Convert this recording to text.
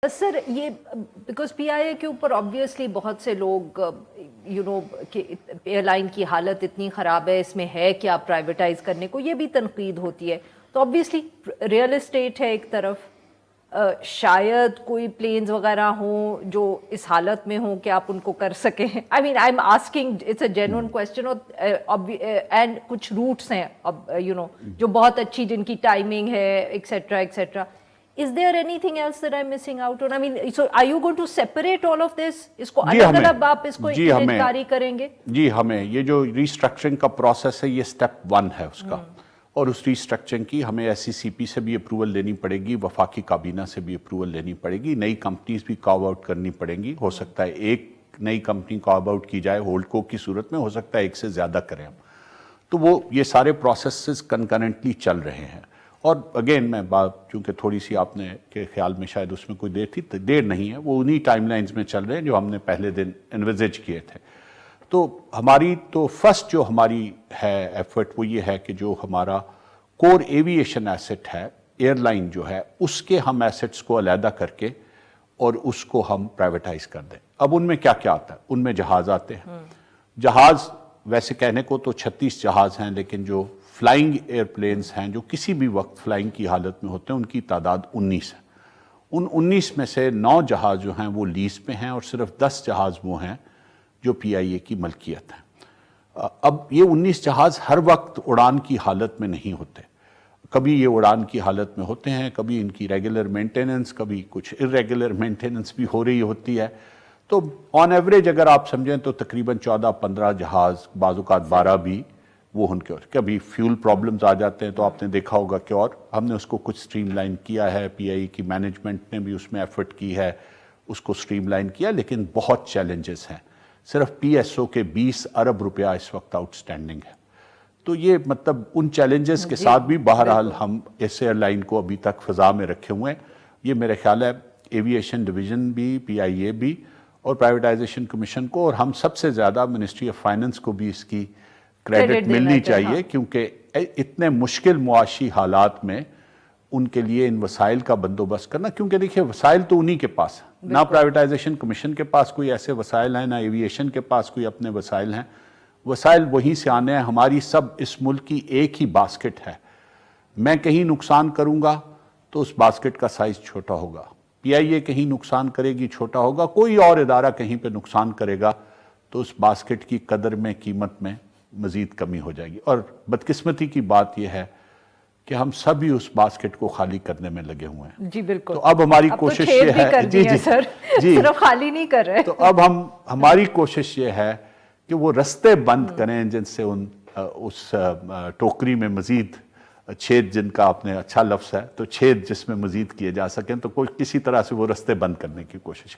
سر یہ بیکاز پی آئی اے کے اوپر آبویسلی بہت سے لوگ کہ ایئر لائن کی حالت اتنی خراب ہے، اس میں ہے کیا پرائیویٹائز کرنے کو، یہ بھی تنقید ہوتی ہے. تو آبویسلی ریئل اسٹیٹ ہے ایک طرف، شاید کوئی پلینز وغیرہ ہوں جو اس حالت میں ہوں کہ آپ ان کو کر سکیں. I mean I am asking, it's a genuine question. And کچھ روٹس ہیں جو بہت اچھی، جن کی ٹائمنگ ہے et cetera et cetera. Is there anything else that I'm missing out on? I mean, so are you going to separate all of this? اس کو الگ الگ آپ اس کو انکاری کریں گے؟ جی ہمیں یہ جو ریسٹرکچرنگ کا پروسیس ہے یہ سٹیپ 1 ہے اس کا، اور اس ریسٹرکچرنگ کی ہمیں ایس سی سی پی سے بھی اپروول لینی پڑے گی، وفاقی کابینہ سے بھی اپروول لینی پڑے گی، نئی کمپنیز بھی کارو آؤٹ کرنی پڑیں گی. ہو سکتا ہے ایک نئی کمپنی کارو آؤٹ کی جائے ہولڈ کو کی صورت میں، ہو سکتا ہے ایک سے زیادہ کریں ہم. تو وہ یہ سارے پروسیسز کنکرنٹلی چل رہے ہیں. اور اگین میں بات، چونکہ تھوڑی سی آپ نے کے خیال میں شاید اس میں کوئی دیر تھی، دیر نہیں ہے، وہ انہی ٹائم لائنز میں چل رہے ہیں جو ہم نے پہلے دن انویزج کیے تھے. تو ہماری تو فرسٹ جو ہماری ہے ایفرٹ وہ یہ ہے کہ جو ہمارا کور ایویشن ایسٹ ہے، ایئر لائن جو ہے، اس کے ہم ایسٹس کو علیحدہ کر کے اور اس کو ہم پرائیویٹائز کر دیں. اب ان میں کیا کیا آتا ہے؟ ان میں جہاز آتے ہیں. جہاز ویسے کہنے کو تو 36 جہاز ہیں، لیکن جو فلائنگ ایئر پلینز ہیں جو کسی بھی وقت فلائنگ کی حالت میں ہوتے ہیں، ان کی تعداد 19 ہے. ان 19 میں سے 9 جہاز جو ہیں وہ لیز پہ ہیں، اور صرف 10 جہاز وہ ہیں جو پی آئی اے کی ملکیت ہیں. اب یہ 19 جہاز ہر وقت اڑان کی حالت میں نہیں ہوتے. کبھی یہ اڑان کی حالت میں ہوتے ہیں، کبھی ان کی ریگولر مینٹیننس، کبھی کچھ ارریگولر مینٹیننس بھی ہو رہی ہوتی ہے. تو آن ایوریج اگر آپ سمجھیں تو تقریباً 14-15 جہاز، بعض اوقات 12 بھی وہ ان کے. کبھی فیول پرابلمز آ جاتے ہیں تو آپ نے دیکھا ہوگا کہ اور ہم نے اس کو کچھ سٹریم لائن کیا ہے، پی آئی کی مینجمنٹ نے بھی اس میں ایفرٹ کی ہے، اس کو سٹریم لائن کیا، لیکن بہت چیلنجز ہیں. صرف پی ایس او کے 20 ارب روپیہ اس وقت آؤٹ اسٹینڈنگ ہے. تو یہ مطلب ان چیلنجز کے ساتھ بھی بہرحال ہم اس ایئر لائن کو ابھی تک فضا میں رکھے ہوئے ہیں. یہ میرے خیال ہے ایویشن ڈویژن بھی، پی آئی اے بھی، اور پرائیویٹائزیشن کمیشن کو، اور ہم سب سے زیادہ منسٹری آف فائننس کو بھی اس کی کریڈٹ ملنی چاہیے، کیونکہ اتنے مشکل معاشی حالات میں ان کے لیے ان وسائل کا بندوبست کرنا. کیونکہ دیکھیے وسائل تو انہی کے پاس ہیں، نہ پرائیویٹائزیشن کمیشن کے پاس کوئی ایسے وسائل ہیں، نہ ایویشن کے پاس کوئی اپنے وسائل ہیں. وسائل وہیں سے آنے ہیں. ہماری سب اس ملک کی ایک ہی باسکٹ ہے. میں کہیں نقصان کروں گا تو اس باسکٹ کا سائز چھوٹا ہوگا، پی آئی اے کہیں نقصان کرے گی چھوٹا ہوگا، کوئی اور ادارہ کہیں پہ نقصان کرے گا تو اس باسکٹ کی قدر میں، قیمت میں مزید کمی ہو جائے گی. اور بدقسمتی کی بات یہ ہے کہ ہم سب ہی اس باسکٹ کو خالی کرنے میں لگے ہوئے ہیں. جی بالکل. تو اب ہماری کوشش یہ ہے، جی صرف خالی نہیں کر رہے. تو اب ہماری کوشش یہ ہے کہ وہ رستے بند کریں جن سے اس ٹوکری میں مزید چھید، جن کا آپ نے اچھا لفظ ہے، تو چھید جس میں مزید کیے جا سکیں، تو کسی طرح سے وہ رستے بند کرنے کی کوشش کریں.